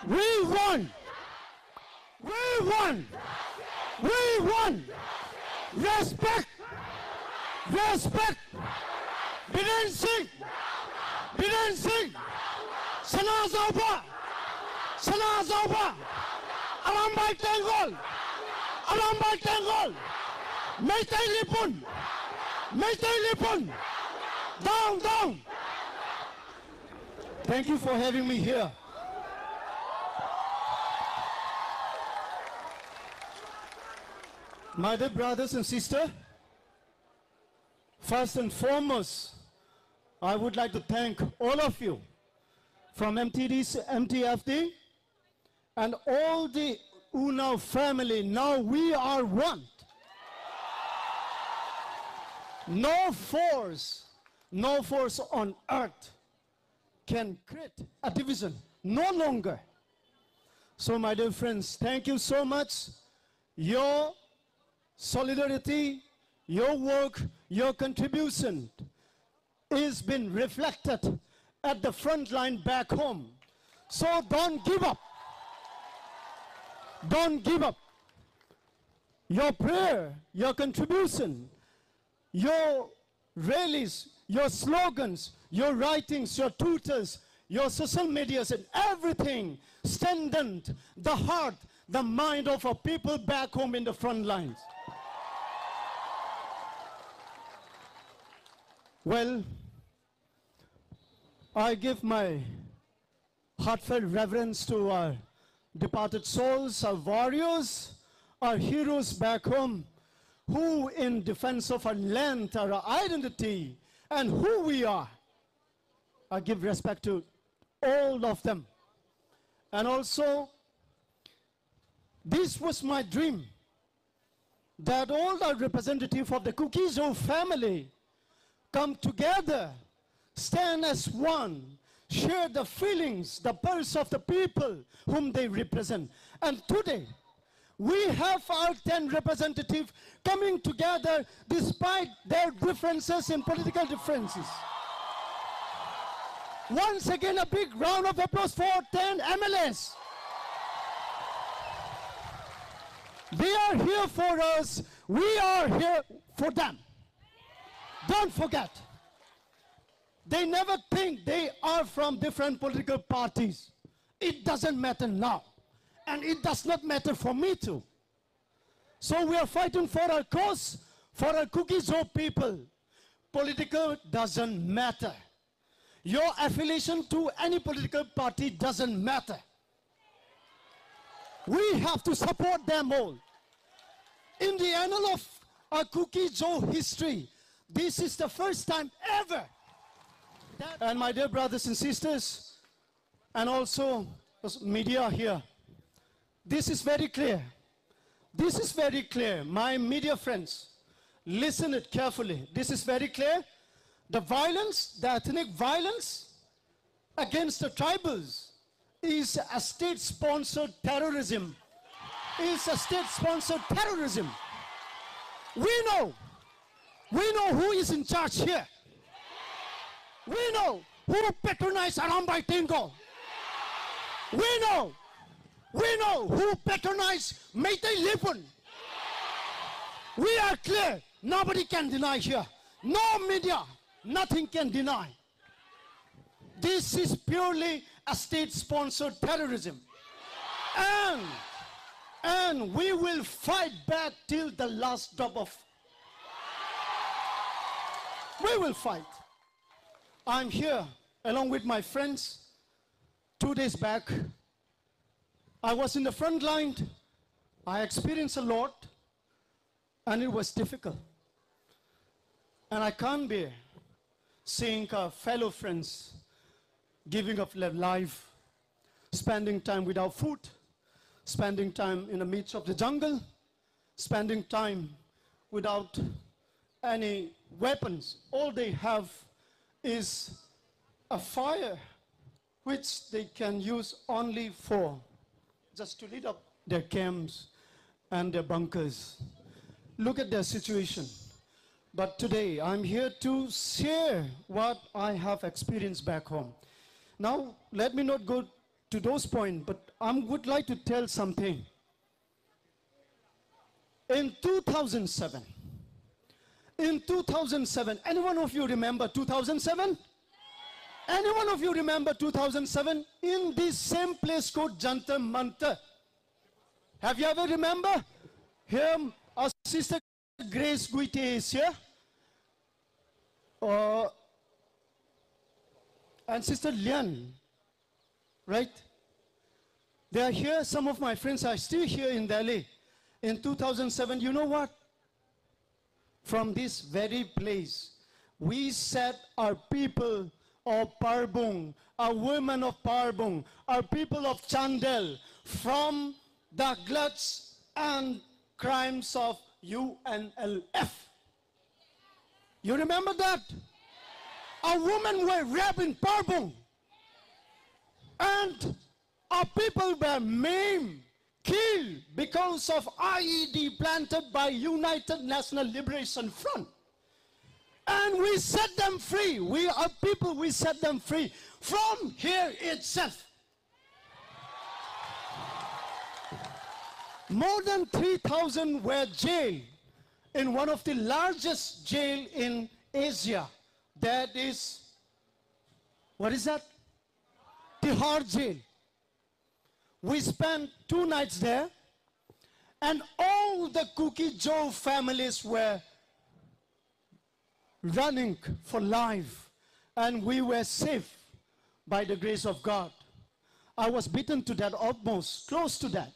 We won! We won! We won! Respect! Respect! Bidin Singh! Bidin Singh! Sana Zoba! Sana Zoba! Alambai Tengol! Alambai Tengol! Meitei Lipun! Meitei Lipun! Down, down! Thank you for having me here. My dear brothers and sisters, first and foremost, I would like to thank all of you from MTFD and all the Unao family. Now we are one. No force on earth can create a division, no longer. So my dear friends, thank you so much. Your solidarity, your work, your contribution is been reflected at the front line back home. So don't give up. Don't give up. Your prayer, your contribution, your rallies, your slogans, your writings, your tutors, your social medias and everything strengthened the heart, the mind of our people back home in the front lines. Well, I give my heartfelt reverence to our departed souls, our warriors, our heroes back home, who in defense of our land, our identity, and who we are. I give respect to all of them. And also, this was my dream, that all the representatives of the Kuki-Zo family come together, stand as one, share the feelings, the pulse of the people whom they represent. And today, we have our 10 representatives coming together despite their differences in political differences. Once again, a big round of applause for 10 MLAs. They are here for us. We are here for them. Don't forget, they never think they are from different political parties. It doesn't matter now. And it does not matter for me too. So we are fighting for our cause, for our Kuki-Zo people. Political doesn't matter. Your affiliation to any political party doesn't matter. We have to support them all. In the annal of our Kuki-Zo history, this is the first time ever. And my dear brothers and sisters, and also media here, this is very clear. This is very clear. My media friends, listen it carefully. This is very clear. The violence, the ethnic violence against the tribals is a state-sponsored terrorism. Is a state-sponsored terrorism. We know who is in charge here. We know who patronized Arambai Tingo. We know who patronized Meitei Lipun. We are clear. Nobody can deny here. No media, nothing can deny. This is purely a state-sponsored terrorism. And we will fight back till the last drop of. We will fight. I'm here along with my friends. 2 days back, I was in the front line. I experienced a lot, and it was difficult. And I can't bear seeing our fellow friends giving up their life, spending time without food, spending time in the midst of the jungle, spending time without any weapons. All they have is a fire which they can use only for just to lit up their camps and their bunkers. Look at their situation. But today I'm here to share what I have experienced back home. Now, let me not go to those points, but I would like to tell something. In 2007, any one of you remember 2007? Any one of you remember 2007? In this same place called Jantar Mantar. Have you ever remember? Here, our sister Grace Guite is here. And Sister Lian, right? They are here. Some of my friends are still here in Delhi. In 2007, you know what? From this very place, we set our people of Parbung, our women of Parbung, our people of Chandel, from the gluts and crimes of UNLF. You remember that? Our women were raped in Parbung. And our people were maimed, killed because of IED planted by United National Liberation Front. And we set them free. We are people, we set them free from here itself. More than 3,000 were jailed in one of the largest jail in Asia. That is, what is that? Tihar jail. We spent 2 nights there, and all the Kuki-Zo families were running for life, and we were safe by the grace of God. I was beaten to death, almost close to that.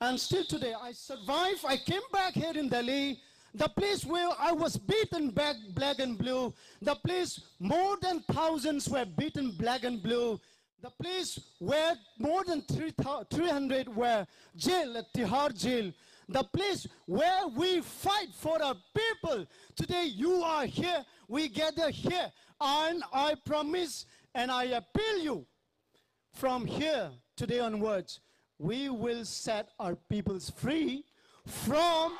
And still today, I survived. I came back here in Delhi, the place where I was beaten back black and blue, the place more than thousands were beaten black and blue, the place where more than 300 were jailed at Tihar jail, the place where we fight for our people. Today you are here, we gather here, and I promise and I appeal you, from here today onwards, we will set our peoples free from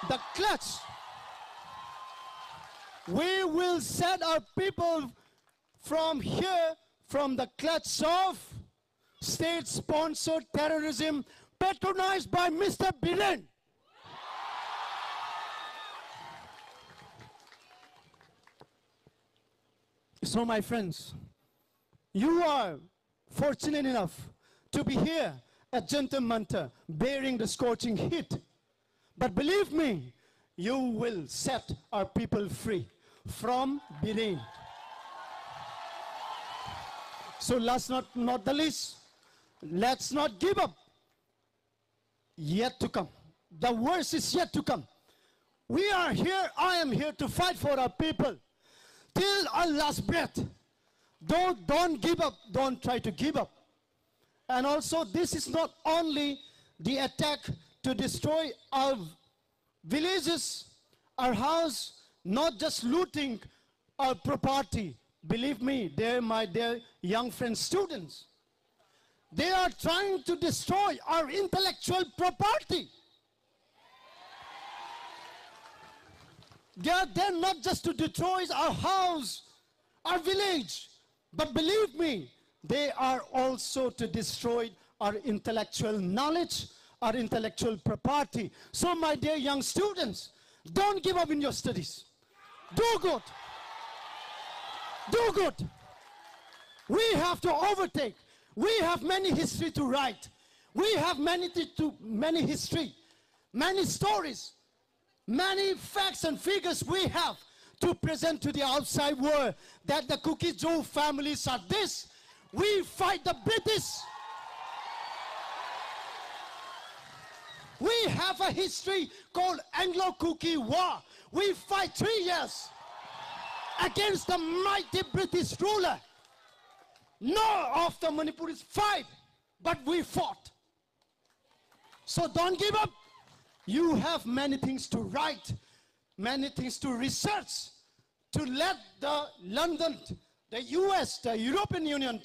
the clutch. We will set our people from here, from the clutch of state-sponsored terrorism patronized by Mr. Biren. So my friends, you are fortunate enough to be here at Jantar Mantar bearing the scorching heat. But believe me, you will set our people free from Biren. So last not the least, let's not give up. Yet to come. The worst is yet to come. We are here, I am here to fight for our people till our last breath. Don't give up, don't try to give up. And also, this is not only the attack to destroy our villages, our house, not just looting our property. Believe me, they're my dear young friends, students. They are trying to destroy our intellectual property. They are there not just to destroy our house, our village, but believe me, they are also to destroy our intellectual knowledge, our intellectual property. So my dear young students, don't give up in your studies. Do good. Do good. We have to overtake. We have many history to write. We have many history, many stories, many facts and figures we have to present to the outside world that the Kuki-Zo families are this. We fight the British. We have a history called Anglo-Kuki War. We fight 3 years against the mighty British ruler. No of the Manipuris fight, but we fought. So don't give up. You have many things to write, many things to research, to let the London, the US, the European Union,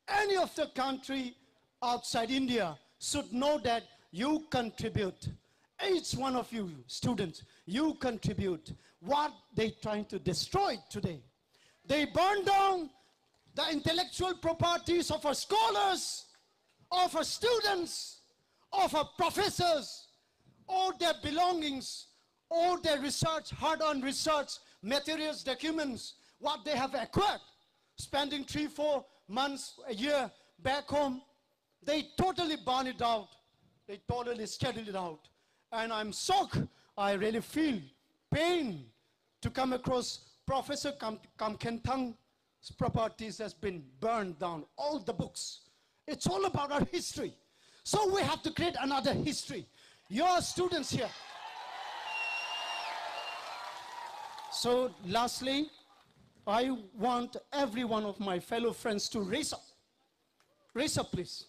any of the country outside India should know that you contribute Each one of you students, you contribute what they're trying to destroy today. They burn down the intellectual properties of our scholars, of our students, of our professors, all their belongings, all their research, hard-earned research, materials, documents, what they have acquired, spending 3-4 months, a year back home. They totally burn it out. They totally schedule it out. And I'm shocked. I really feel pain to come across Professor Kamkentang's properties has been burned down, all the books. It's all about our history. So we have to create another history. Your students here. So lastly, I want every one of my fellow friends to raise up. Raise up, please.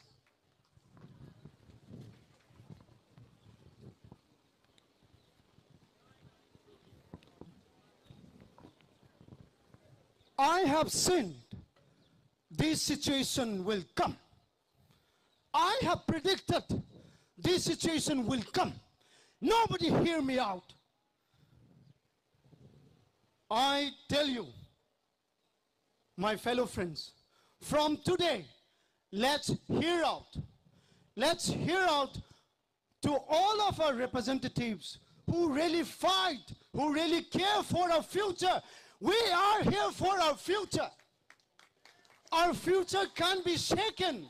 I have seen this situation will come. I have predicted this situation will come. Nobody hear me out. I tell you, my fellow friends, from today, let's hear out. Let's hear out to all of our representatives who really fight, who really care for our future. We are here for our future. Our future can be shaken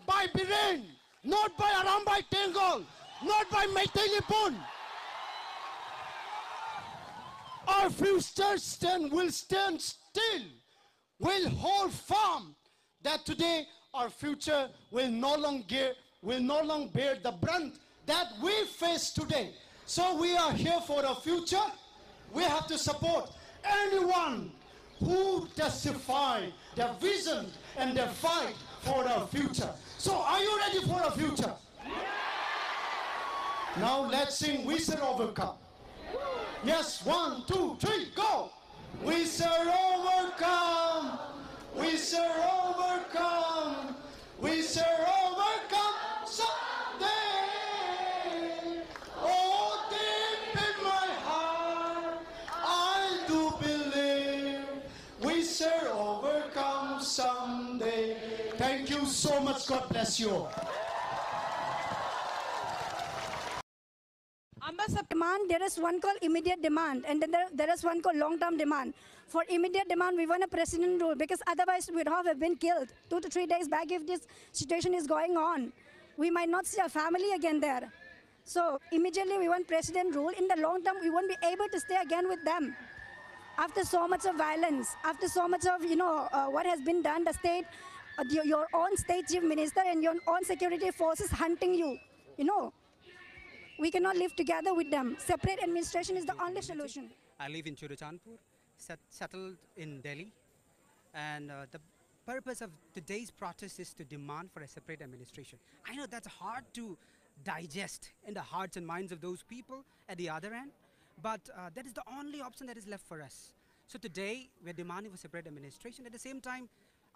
by Biren, not by Arambai Tengol, not by Meitei. Our future will stand still, will hold firm that today our future will no longer bear the brunt that we face today. So we are here for our future. We have to support anyone who testify their vision and their fight for our future. So are you ready for our future? Now let's sing We Shall Overcome. Yes, 1, 2, 3, go! We shall overcome. We shall overcome. We shall overcome someday. Oh, deep in my heart, I do believe we shall overcome someday. Thank you so much. God bless you all. Demand, there is one called immediate demand, and then there is one called long-term demand. For immediate demand, we want a president rule, because otherwise we'd have been killed 2 to 3 days back if this situation is going on. We might not see our family again there. So immediately we want president rule. In the long term, we won't be able to stay again with them. After so much of violence, after so much of, what has been done, the state, your own state chief minister and your own security forces hunting you, we cannot live together with them. Separate administration is the only solution. I live in Churachandpur, settled in Delhi, and the purpose of today's protest is to demand for a separate administration. I know that's hard to digest in the hearts and minds of those people at the other end, but that is the only option that is left for us. So today, we're demanding for separate administration, at the same time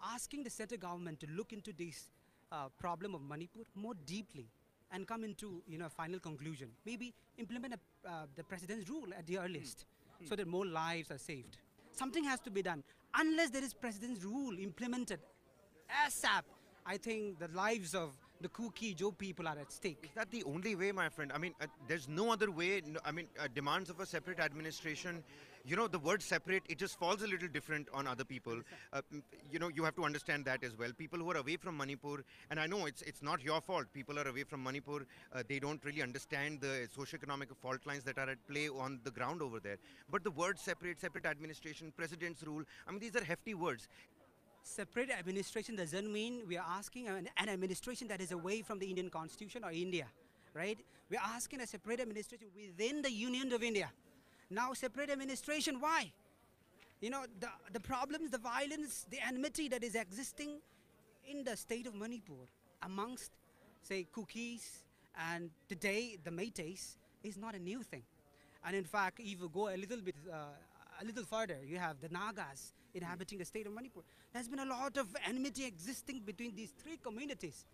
asking the center government to look into this problem of Manipur more deeply and come into a final conclusion. Maybe implement the president's rule at the earliest, so that more lives are saved. Something has to be done. Unless there is president's rule implemented ASAP, I think the lives of the Kuki-Zo people are at stake. Is that the only way, my friend? I mean, there's no other way. No, I mean, demands of a separate administration, the word separate, it just falls a little different on other people. You have to understand that as well. People who are away from Manipur, and I know it's not your fault, people are away from Manipur, they don't really understand the socio-economic fault lines that are at play on the ground over there. But the word separate administration, president's rule, I mean, these are hefty words. Separate administration doesn't mean we are asking an administration that is away from the Indian Constitution or India, right? We are asking a separate administration within the Union of India. Now, separate administration, why? The problems, the violence, the enmity that is existing in the state of Manipur amongst, say, Kukis and today the Meiteis is not a new thing. And in fact, if you go a little further, you have the Nagas inhabiting the state of Manipur. There's been a lot of enmity existing between these three communities.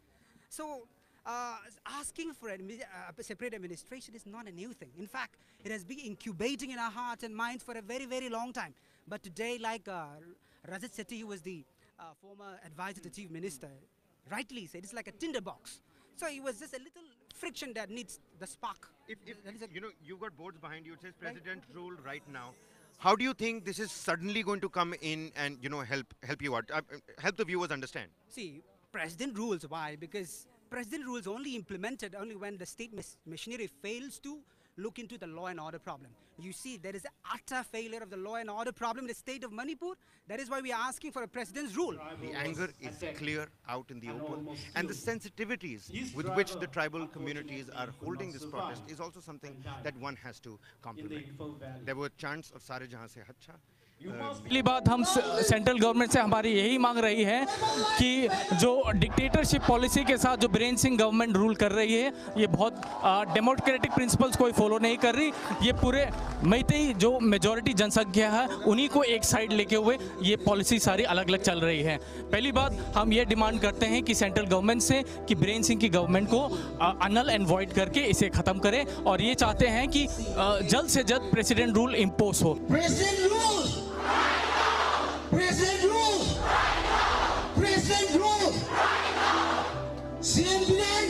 So asking for a separate administration is not a new thing. In fact, it has been incubating in our hearts and minds for a very, very long time. But today, like Rajat Sethi, who was the former advisor to Chief Minister, rightly said, it's like a tinderbox. So it was just a little friction that needs the spark. If you know, you've got boards behind you, it says President rule right now. How do you think this is suddenly going to come in and, you know, help you out, help the viewers understand? See, President rules, why? Because President rules only implemented only when the state machinery fails to look into the law and order problem. You see, there is an utter failure of the law and order problem in the state of Manipur. That is why we are asking for a president's rule. The anger is clear out in the open, and the sensitivities with which the tribal communities are holding this protest is also something that one has to compliment. There were chants of Sare Jahan Se Hacha. पहली बात हम central government से हमारी यही मांग रही है कि जो डिक्टेटरशिप पॉलिसी के साथ जो बीरेन सिंह गवर्नमेंट रूल कर रही है, ये बहुत डेमोक्रेटिक प्रिंसिपल्स कोई फॉलो नहीं कर रही। ये पूरे मैतेई जो मेजॉरिटी जनसंख्या है उन्हीं को एक साइड लेके हुए ये पॉलिसी सारी अलग अलग चल रही है। पहली बात हम ये डिमांड करते हैं कि सेंट्रल गवर्नमेंट से कि बीरेन सिंह की गवर्नमेंट को अनल एंड वॉइड करके इसे ख़त्म करें, और ये चाहते हैं कि जल्द से जल्द प्रेसिडेंट रूल इम्पोज हो। President rule! President rule! CM Biren!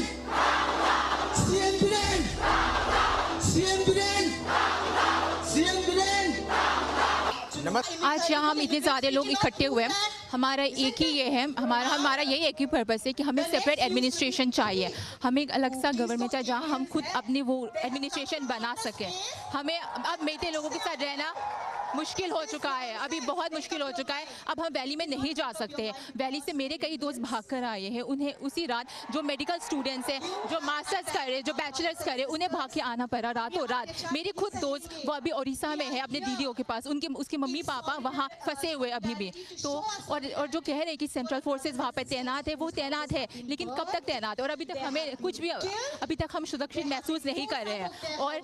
CM Biren! CM Biren! CM Biren! आज यहाँ हम इतने सारे लोग इकट्ठे हुए हैं, हमारा एक ही ये है, हमारा यही एक ही पर्पस है कि हमें सेपरेट एडमिनिस्ट्रेशन चाहिए। हमें एक अलग सा गवर्नमेंट चाहिए जहाँ हम खुद अपनी वो एडमिनिस्ट्रेशन बना सकें। हमें अब मेते लोगों के साथ रहना मुश्किल हो चुका है, अभी बहुत मुश्किल हो चुका है। अब हम वैली में नहीं जा सकते हैं। वैली से मेरे कई दोस्त भागकर आए हैं, उन्हें उसी रात जो मेडिकल स्टूडेंट्स हैं, जो मास्टर्स कर रहे, जो बैचलर्स कर रहे, उन्हें भाग के आना पड़ा रातों रात। मेरी खुद दोस्त वो अभी उड़ीसा में है अपने दीदियों के पास, उसके मम्मी पापा वहाँ फंसे हुए अभी भी। तो और जो कह रहे हैं कि सेंट्रल फोर्सेस वहाँ पर तैनात है, वो तैनात है, लेकिन कब तक तैनात है? और अभी तक हमें कुछ भी, अभी तक हम सुरक्षित महसूस नहीं कर रहे हैं। और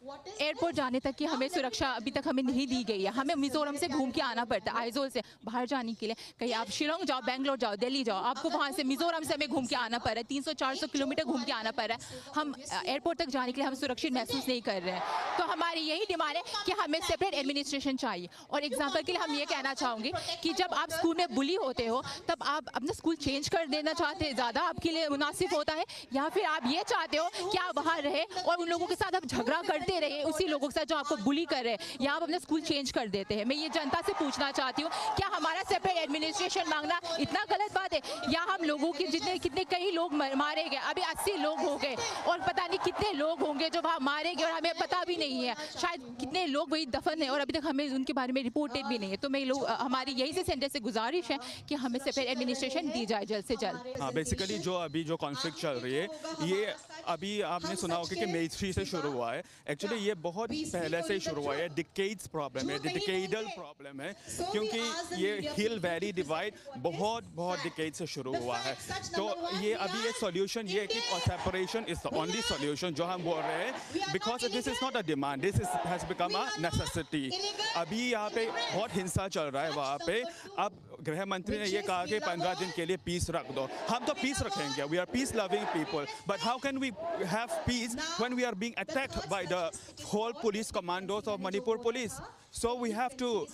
एयरपोर्ट जाने तक की हमें सुरक्षा अभी तक हमें नहीं दी गई है। हमें मिजोरम से घूम के आना पड़ता है, आइजोल से बाहर जाने के लिए। कहीं आप शिलोंग जाओ, बेंगलोर जाओ, दिल्ली जाओ, आपको वहाँ से मिजोरम से हमें घूम के आना पड़ रहा है। 300-400 किलोमीटर घूम के आना पड़ रहा है। हम एयरपोर्ट तक जाने के लिए हम सुरक्षित महसूस नहीं कर रहे हैं। तो हमारी यही डिमांड है कि हमें सेपरेट एडमिनिस्ट्रेशन चाहिए। और एग्जाम्पल के लिए हम ये कहना चाहूँगी कि जब आप स्कूल में बुली होते हो तब आप अपना स्कूल चेंज कर देना चाहते हैं, ज़्यादा आपके लिए मुनासिब होता है, या फिर आप ये चाहते हो कि आप वहाँ रहे और उन लोगों के साथ आप झगड़ा करते रहे, उसी लोगों जो आपको बुली कर रहे हैं, या आप अपना स्कूल चेंज कर देते हैं। मैं ये जनता से पूछना चाहती हूँ, क्या हमारा सेपरेट एडमिनिस्ट्रेशन मांगना इतना गलत बात है? या हम लोगों के कितने कई लोग मारे गए, अभी 80 लोग हो गए, और पता नहीं कितने लोग होंगे जो वहाँ मारे गए और हमें पता भी नहीं है। शायद कितने लोग वही दफन है और अभी तक हमें उनके बारे में रिपोर्टेड भी नहीं है। तो मैं हमारी यही से सेंटर से गुजारिश है कि हमें सेपरेट एडमिनिस्ट्रेशन दी जाए जल्द से जल्द। हाँ, बेसिकली जो अभी जो कॉन्फ्लिक्ट चल रही है, ये अभी आपने सुना होगा कि मई 3 से शुरू हुआ है। एक्चुअली ये बहुत पहले से शुरू हुआ है, डिकेड्स प्रॉब्लम है, डिकेडल प्रॉब्लम है, क्योंकि ये हिल वैली डिवाइड बहुत डिकेड से शुरू हुआ है। तो ये अभी एक सॉल्यूशन ये है कि separation is the only solution जो हम बोल रहे हैं, because this is not a demand, this has become a necessity. अभी यहाँ पे बहुत हिंसा चल रहा है वहाँ पे। अब गृह मंत्री ने ये कहा कि 15 दिन के लिए पीस रख दो। हम तो पीस रखेंगे, we are peace loving people, but how can we have peace when we are being attacked by the whole police commandos of Manipur police? So we have to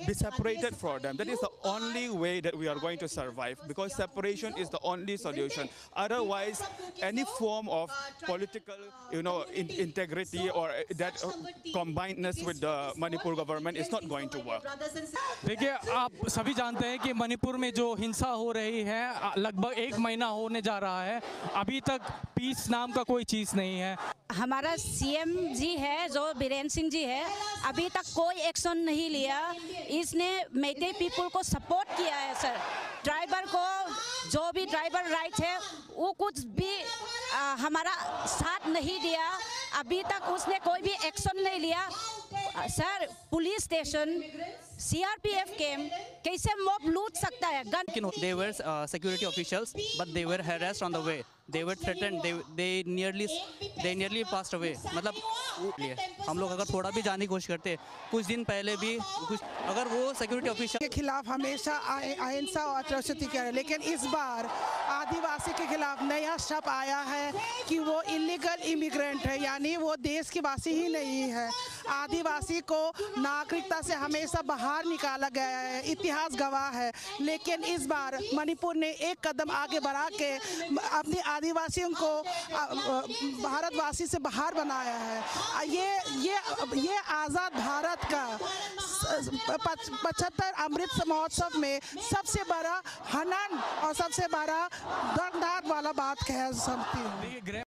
be separated from them. That is the only way that we are going to survive, because separation is the only solution. Otherwise, any form of political, integrity or that combinedness with the Manipur government is not going to work. देखिए, आप सभी जानते हैं कि मणिपुर में जो हिंसा हो रही है लगभग 1 महीना होने जा रहा है, अभी तक पीस नाम का कोई चीज़ नहीं है। हमारा सीएम जी है जो बीरेन सिंह जी है, अभी तक कोई एक्शन नहीं लिया। इसने मेते पीपल को सपोर्ट किया है सर। ड्राइवर को जो भी ड्राइवर राइट है वो कुछ भी हमारा साथ नहीं दिया। अभी तक उसने कोई भी एक्शन नहीं लिया। Sir police station CRPF came, कैसे मॉब लूट सकता है gun? They were security officials, but they were harassed on the way. They were threatened. They nearly passed away. मतलब हम लोग अगर थोड़ा भी जाने की कोशिश करते, कुछ दिन पहले भी कुछ अगर वो सिक्योरिटी ऑफिसर के खिलाफ हमेशा अहिंसा और अट्रॉसिटी करे, लेकिन इस बार आदिवासी के खिलाफ नया शब्द आया है कि वो इलीगल इमिग्रेंट है, यानी वो देश की वासी ही नहीं है। आदिवासी को नागरिकता से हमेशा बाहर निकाला गया है, इतिहास गवाह है, लेकिन इस बार मणिपुर ने एक कदम आगे बढ़ा के अपने आदिवासियों को भारतवासी से बाहर बनाया है। ये आज़ाद भारत का 75 अमृत महोत्सव में सबसे बड़ा हनन और सबसे बड़ा दर्दनाक वाला बात कह सकती हूँ।